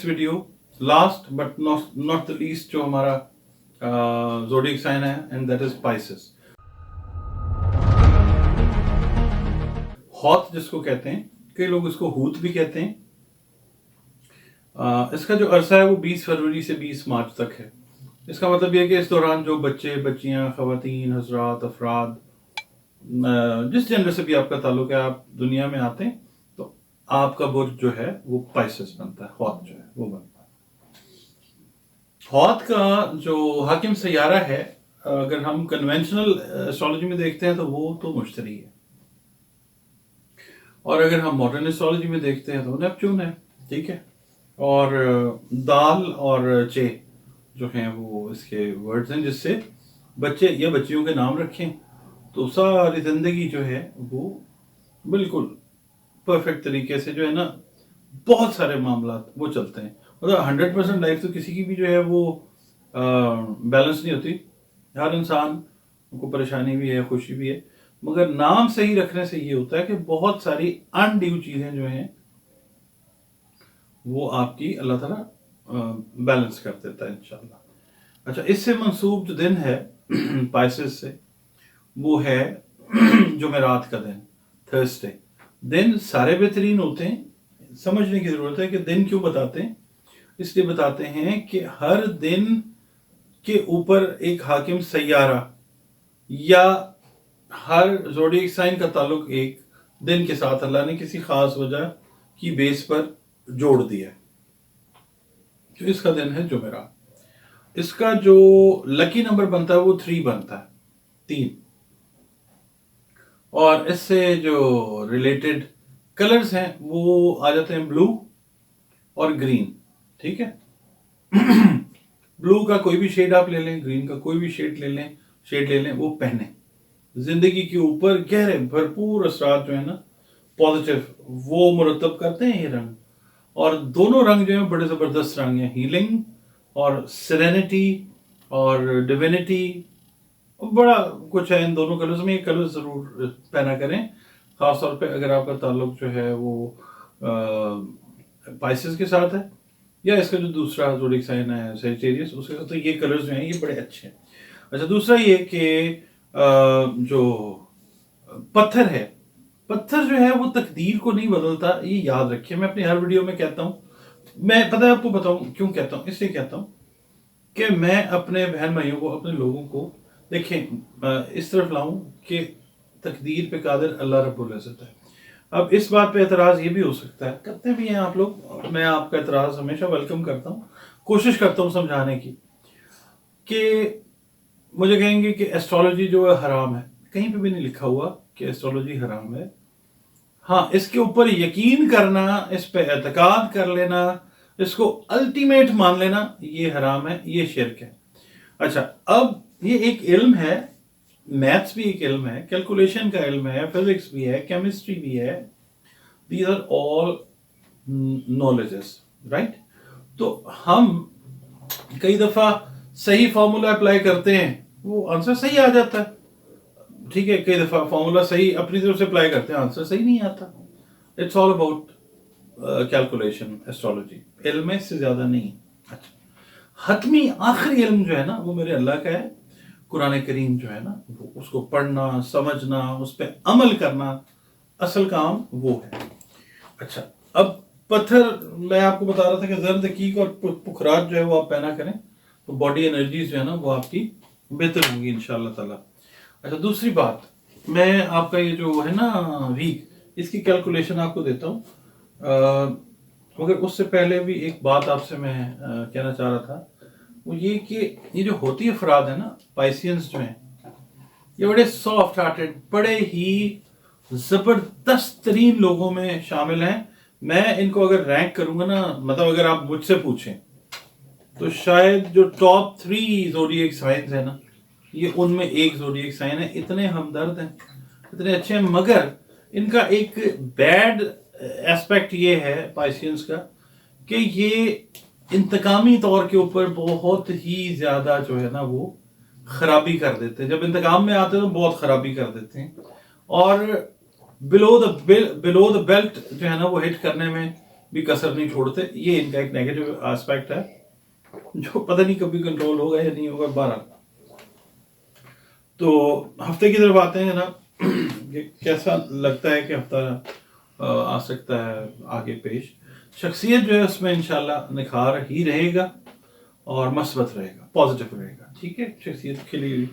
Next video, last but not the least जो हमारा zodiac sign है, and that is Pisces. Hutt जिसको कहते हैं, कई लोग इसको हूत भी कहते हैं। इसका जो अरसा है वो 20 फरवरी से 20 मार्च तक है। इसका मतलब यह है कि इस दौरान जो बच्चे, बच्चियां, खवातीन, हजरात, अफराद, जिस जेंडर से भी आपका ताल्लुक है, आप दुनिया में आते हैं, तो आपका बुर्ज जो है वो पाइसेस बनता है, हौत जो है वो बनता है। हौत का जो हाकिम सैयारा है, अगर हम कन्वेंशनल एस्ट्रोलॉजी में देखते हैं तो वो तो मुश्तरी है, और अगर हम मॉडर्न एस्ट्रोलॉजी में देखते हैं तो नेपच्यून है, ठीक है। और दाल और चे जो हैं वो इसके वर्ड्स हैं जिससे बच्चे या बच्चियों के नाम रखें तो सारी जिंदगी जो है वो बिल्कुल परफेक्ट तरीके से जो है ना, बहुत सारे मामला वो चलते हैं। मतलब 100% लाइफ तो किसी की भी जो है वो बैलेंस नहीं होती। हर इंसान को परेशानी भी है, खुशी भी है, मगर नाम सही रखने से ये होता है कि बहुत सारी अनड्यू चीजें जो हैं वो आपकी अल्लाह ताला बैलेंस कर देता है इंशाल्लाह। अच्छा, इससे मंसूब जो दिन है पाइसेस से, वो है जुमेरात का दिन, थर्सडे। दिन सारे बेहतरीन होते हैं। समझने की जरूरत है कि दिन क्यों बताते हैं। इसलिए बताते हैं कि हर दिन के ऊपर एक हाकिम सैयारा या हर ज़ोडिएक साइन का ताल्लुक एक दिन के साथ अल्लाह ने किसी खास वजह की बेस पर जोड़ दिया है। तो इसका दिन है जुमेरात। इसका जो लकी नंबर बनता है वो 3 बनता है, 3। और इससे जो रिलेटेड कलर्स हैं वो आ जाते हैं ब्लू और ग्रीन, ठीक है। ब्लू का कोई भी शेड आप ले लें, ग्रीन का कोई भी शेड ले लें, वो पहने जिंदगी के ऊपर गहरे भरपूर असरात जो है ना पॉजिटिव वो मुरतब करते हैं ये रंग। और दोनों रंग जो है बड़े जबरदस्त रंग हैं, हीलिंग और सेरेनिटी और डिविनिटी, बड़ा कुछ है इन दोनों कलर्स में। ये कलर जरूर पहना करें, खासतौर पे अगर आपका ताल्लुक जो है वो पाइसेस के साथ है, या इसका जो दूसरा ज़ोडिएक साइन है सैजिटेरियस, उसके साथ। तो ये कलर्स जो हैं ये बड़े अच्छे हैं। अच्छा, दूसरा ये कि जो पत्थर है, पत्थर जो है वो तकदीर को नहीं बदलता, ये याद रखिए। मैं अपनी हर वीडियो में कहता हूँ, मैं पता है आपको बताऊं क्यों कहता हूँ। इसलिए कहता हूँ कि मैं अपने बहन भाइयों को, अपने लोगों को देखें इस तरफ लाऊं कि तकदीर पे कादिर अल्लाह रब्बुल इज़्ज़त है। अब इस बात पे एतराज़ ये भी हो सकता है, करते भी हैं आप लोग, मैं आपका एतराज़ हमेशा वेलकम करता हूँ, कोशिश करता हूँ समझाने की, कि मुझे कहेंगे कि एस्ट्रोलॉजी जो है हराम है। कहीं पे भी नहीं लिखा हुआ कि एस्ट्रोलॉजी हराम है। हाँ, इसके ऊपर यकीन करना, इस पे एतकाद कर लेना, इसको अल्टीमेट मान लेना, ये हराम है, ये शिर्क है। अच्छा, अब ये एक इल्म है, मैथ्स भी एक इल्म है, कैलकुलेशन का इल्म है, फिजिक्स भी है, केमिस्ट्री भी है। These are all knowledges, right. तो हम कई दफा सही फॉर्मूला अप्लाई करते हैं, वो आंसर सही आ जाता है, ठीक है। कई दफा फॉर्मूला सही अपनी तरफ से अप्लाई करते हैं, आंसर सही नहीं आता। It's all about calculation, astrology इल्म से ज्यादा नहीं। अच्छा, हतमी आखिरी इल्म जो है ना वो मेरे अल्लाह का है, कुरान करीम जो है ना वो, उसको पढ़ना, समझना, उस पर अमल करना, असल काम वो है। अच्छा, अब पत्थर मैं आपको बता रहा था कि जर्द दकीक और पुखराज जो है वो आप पहना करें तो बॉडी एनर्जीज जो है ना वो आपकी बेहतर होंगी इंशाल्लाह ताला। अच्छा, दूसरी बात, मैं आपका ये जो है ना वीक, इसकी कैलकुलेशन आपको देता हूँ, मगर उससे पहले भी एक बात आपसे मैं कहना चाह रहा था, वो ये कि ये जो होती अफराद है ना, पाइसियंस जो हैं, ये बड़े सॉफ्ट हार्टेड, बड़े ही जबरदस्त तरीन लोगों में शामिल हैं। मैं इनको अगर रैंक करूंगा ना, मतलब अगर आप मुझसे पूछें तो शायद जो टॉप 3 ज़ोडिएक साइंस है ना, ये उनमें एक ज़ोडिएक साइन है। इतने हमदर्द हैं, इतने अच्छे हैं, मगर इनका एक बैड एस्पेक्ट ये है पाइसियंस का कि ये इंतकामी तौर के ऊपर बहुत ही ज्यादा जो है ना वो खराबी कर देते हैं। जब इंतकाम में आते हैं तो बहुत खराबी कर देते हैं, और बिलो द बेल्ट जो है ना वो हिट करने में भी कसर नहीं छोड़ते। ये इनका एक नेगेटिव एस्पेक्ट है जो पता नहीं कभी कंट्रोल होगा या नहीं होगा। 12 तो हफ्ते की तरफ आते हैं ना कि कैसा लगता है कि हफ्ता आ सकता है आगे पेश। शख्सियत जो है उसमें इंशाल्लाह निखार ही रहेगा और मस्बत रहेगा, पॉजिटिव रहेगा। ठीक है, शख्सियत खिली हुई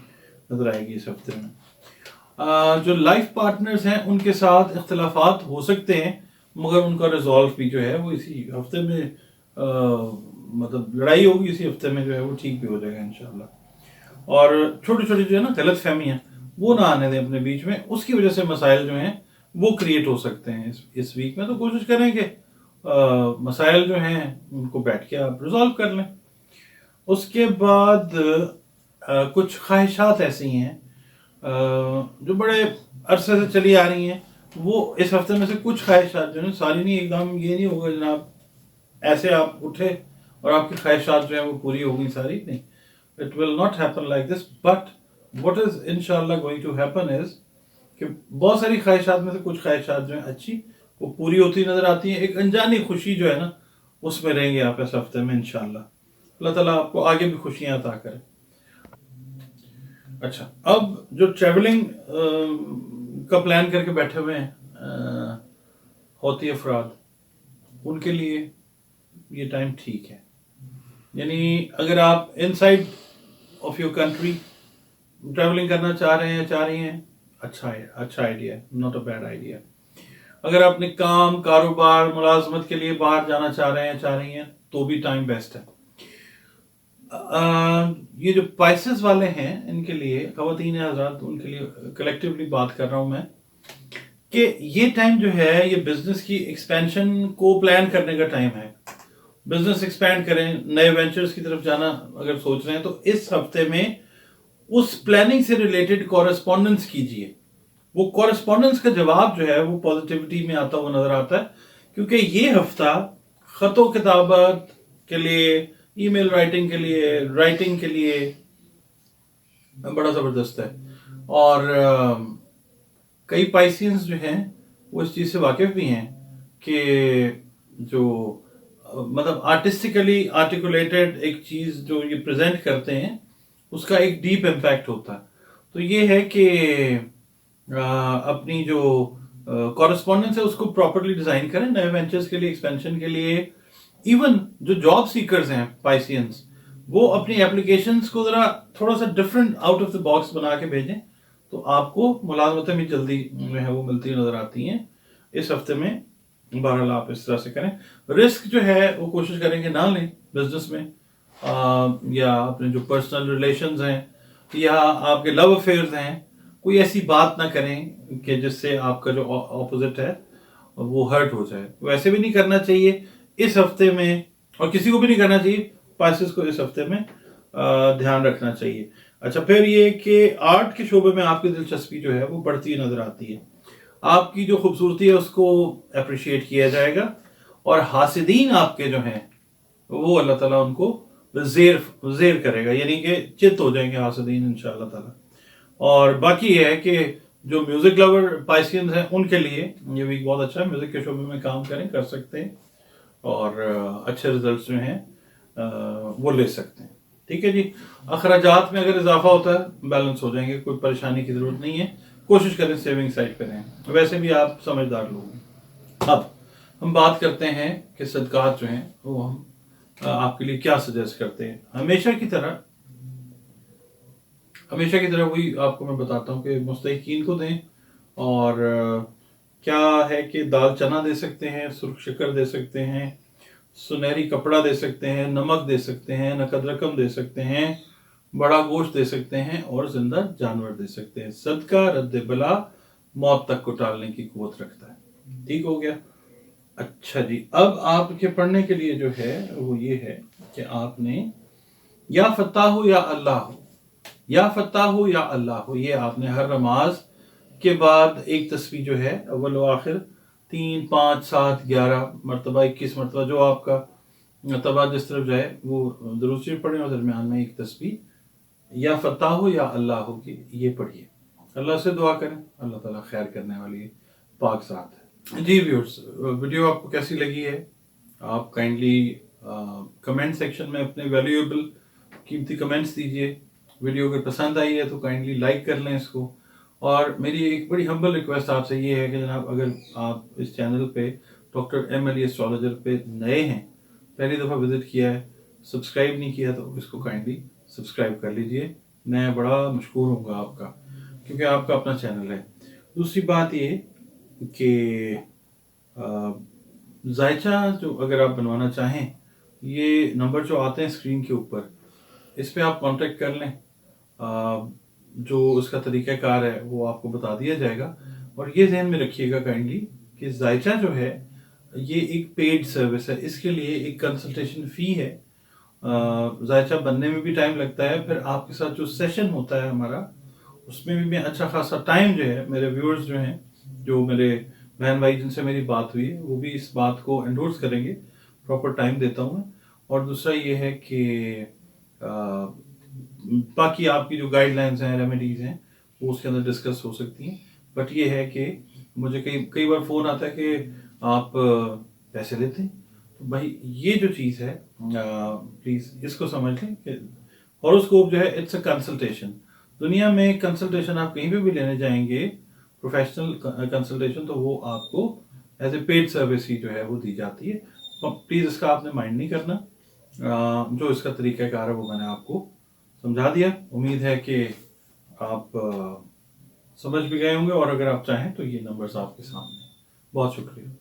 नजर आएगी इस हफ्ते में। जो लाइफ पार्टनर्स हैं उनके साथ इख्तलाफात हो सकते हैं, मगर उनका रिजॉल्व भी जो है वो इसी हफ्ते में मतलब लड़ाई होगी इसी हफ्ते में जो है वो ठीक भी हो जाएगा इंशाल्लाह। और छोटी छोटी जो है ना गलत फहमियाँ वो ना आने दें अपने बीच में, उसकी वजह से मसाइल जो हैं वो क्रिएट हो सकते हैं इस वीक में। तो कोशिश करें कि मसाइल जो हैं उनको बैठ के आप रिजॉल्व कर लें। उसके बाद कुछ ख्वाहिशात ऐसी हैं जो बड़े अरसे से चली आ रही हैं, वो इस हफ्ते में से कुछ ख्वाहिशात जो है सारी नहीं, एकदम ये नहीं होगा जनाब ऐसे आप उठे और आपकी ख्वाहिशात जो है वो पूरी हो गई सारी, नहीं। It will not happen like this, but what is इंशाल्लाह गोइंग टू हैपन इज कि बहुत सारी ख्वाहिशात में से कुछ ख्वाहिशात जो है अच्छी वो पूरी होती नजर आती हैं। एक अनजानी खुशी जो है ना उसमें रहेंगे आप इस हफ्ते में इंशाल्लाह। अल्लाह ताला आपको आगे भी खुशियां अता करे। अच्छा, अब जो ट्रैवलिंग का प्लान करके बैठे हुए हैं होती है अफराद, उनके लिए ये टाइम ठीक है। यानी अगर आप inside of your country travelling करना चाह रहे हैं, चाह रही हैं, अच्छा आइडिया है, नॉट अ बैड आइडिया। अगर अपने काम, कारोबार, मुलाजमत के लिए बाहर जाना चाह रहे हैं, चाह रही हैं, तो भी टाइम बेस्ट है। ये जो स्पाइसेस वाले हैं इनके लिए, खवातीन हज़रात, उनके लिए कलेक्टिवली बात कर रहा हूं मैं कि ये टाइम जो है ये बिजनेस की एक्सपेंशन को प्लान करने का टाइम है। बिजनेस एक्सपैंड करें, नए वेंचर्स की तरफ जाना अगर सोच रहे हैं तो इस हफ्ते में उस प्लानिंग से रिलेटेड कॉरेस्पॉन्डेंस कीजिए। वो कॉरेस्पॉन्डेंस का जवाब जो है वो पॉजिटिविटी में आता हुआ नजर आता है, क्योंकि ये हफ्ता खतो किताबत के लिए, ईमेल राइटिंग के लिए बड़ा जबरदस्त है। और कई पाइसियंस जो हैं वो इस चीज से वाकिफ भी हैं कि जो मतलब आर्टिस्टिकली आर्टिकुलेटेड एक चीज जो ये प्रेजेंट करते हैं उसका एक डीप इम्पैक्ट होता है। तो ये है कि अपनी जो कॉरेस्पॉन्डेंस है उसको प्रॉपरली डिजाइन करें नए वेंचर्स के लिए, एक्सपेंशन के लिए। इवन जो जॉब सीकर्स हैं पाइसियंस, वो अपनी एप्लीकेशंस को जरा थोड़ा सा different out of the box बना के भेजें, तो आपको मुलाजमतें भी जल्दी जो है वो मिलती नजर आती हैं इस हफ्ते में। बहरहाल आप इस तरह से करें। रिस्क जो है वो कोशिश करें कि ना लें बिजनेस में, या अपने जो पर्सनल रिलेशंस हैं या आपके लव अफेयर्स हैं, कोई ऐसी बात ना करें कि जिससे आपका जो ऑपोजिट है वो हर्ट हो जाए। वैसे भी नहीं करना चाहिए इस हफ्ते में, और किसी को भी नहीं करना चाहिए। पाइसेस को इस हफ्ते में ध्यान रखना चाहिए। अच्छा, फिर ये कि आर्ट के शोबे में आपकी दिलचस्पी जो है वो बढ़ती नजर आती है। आपकी जो खूबसूरती है उसको अप्रिशिएट किया जाएगा, और हासिदीन आपके जो हैं वो अल्लाह ताला उनको जेर करेगा, यानी कि चित हो जाएंगे हासिदीन इंशाअल्लाह ताला। और बाकी ये है कि जो म्यूजिक लवर पाइसियंस हैं उनके लिए ये वीक बहुत अच्छा है। म्यूजिक के शोबे में काम करें, कर सकते हैं, और अच्छे रिजल्ट्स जो हैं वो ले सकते हैं। ठीक है जी। अखराजात में अगर इजाफा होता है बैलेंस हो जाएंगे, कोई परेशानी की जरूरत नहीं है। कोशिश करें सेविंग साइड पे रहें, वैसे भी आप समझदार लोग हैं। अब हम बात करते हैं कि सदकात जो हैं वो हम आपके लिए क्या सजेस्ट करते हैं। हमेशा की तरह वही आपको मैं बताता हूँ कि मुस्तहिकीन को दें। और क्या है कि दाल चना दे सकते हैं, सुर्ख शक्कर दे सकते हैं, सुनहरी कपड़ा दे सकते हैं, नमक दे सकते हैं, नकद रकम दे सकते हैं, बड़ा गोश्त दे सकते हैं, और जिंदा जानवर दे सकते हैं। सदका रद्द बला मौत तक को टालने की कुव्वत रखता है। ठीक हो गया। अच्छा जी, अब आपके पढ़ने के लिए जो है वो ये है कि आपने या फत्ताह या अल्लाह हो, या फत्ताह हो या अल्लाह हो, ये आपने हर नमाज के बाद एक तस्बीह जो है अव्वल व आखिर 3, 5, 7, 11 मरतबा, 21 मरतबा, जो आपका मरतबा जिस तरफ जाए वो दुरूद शरीफ पढ़ें, और दरमियान में एक तस्बीह या फत्ताह हो या अल्लाह हो की ये पढ़िए। अल्लाह से दुआ करें, अल्लाह ताला खैर करने वाली है, पाक ज़ात है। जी व्यूअर्स, वीडियो आपको कैसी लगी है आप काइंडली कमेंट सेक्शन में अपने वैल्यूएबल कीमती कमेंट्स दीजिए। वीडियो अगर पसंद आई है तो काइंडली लाइक कर लें इसको। और मेरी एक बड़ी हम्बल रिक्वेस्ट आपसे ये है कि जनाब, अगर आप इस चैनल पे डॉक्टर एम अली एस्ट्रोलॉजर पे नए हैं, पहली दफ़ा विजिट किया है, सब्सक्राइब नहीं किया, तो इसको काइंडली सब्सक्राइब कर लीजिए। मैं बड़ा मशकूर हूँगा आपका, क्योंकि आपका अपना चैनल है। दूसरी बात ये कि जायचा जो अगर आप बनवाना चाहें, ये नंबर जो आते हैं स्क्रीन के ऊपर, इस पे आप कांटेक्ट कर लें। जो उसका तरीक़ाकार है वो आपको बता दिया जाएगा। और ये ध्यान में रखिएगा काइंडली कि जायचा जो है ये एक पेड सर्विस है, इसके लिए एक कंसल्टेशन फ़ी है। जायचा बनने में भी टाइम लगता है, फिर आपके साथ जो सेशन होता है हमारा, उसमें भी मैं अच्छा खासा टाइम जो है, मेरे व्यूअर्स जो हैं, जो मेरे बहन भाई जिनसे मेरी बात हुई है, वो भी इस बात को एंडोर्स करेंगे, प्रॉपर टाइम देता हूँ मैं। और दूसरा ये है कि बाकी आपकी जो गाइडलाइंस हैं, रेमेडीज़ हैं, वो उसके अंदर डिस्कस हो सकती हैं। बट ये है कि मुझे कई कई बार फ़ोन आता है कि आप पैसे लेते हैं। तो भाई ये जो चीज़ है, प्लीज़ इसको समझ लें कि हॉरोस्कोप जो है इट्स अ कंसल्टेशन। दुनिया में कंसल्टेशन आप कहीं पे भी लेने जाएंगे, प्रोफेशनल कंसल्टेशन, तो वो आपको एज ए पेड सर्विस ही जो है वो दी जाती है। प्लीज़ इसका आपने माइंड नहीं करना। जो इसका तरीक़ाकार है वो मैंने आपको समझा दिया। उम्मीद है कि आप समझ भी गए होंगे, और अगर आप चाहें तो ये नंबर्स आपके सामने हैं। बहुत शुक्रिया।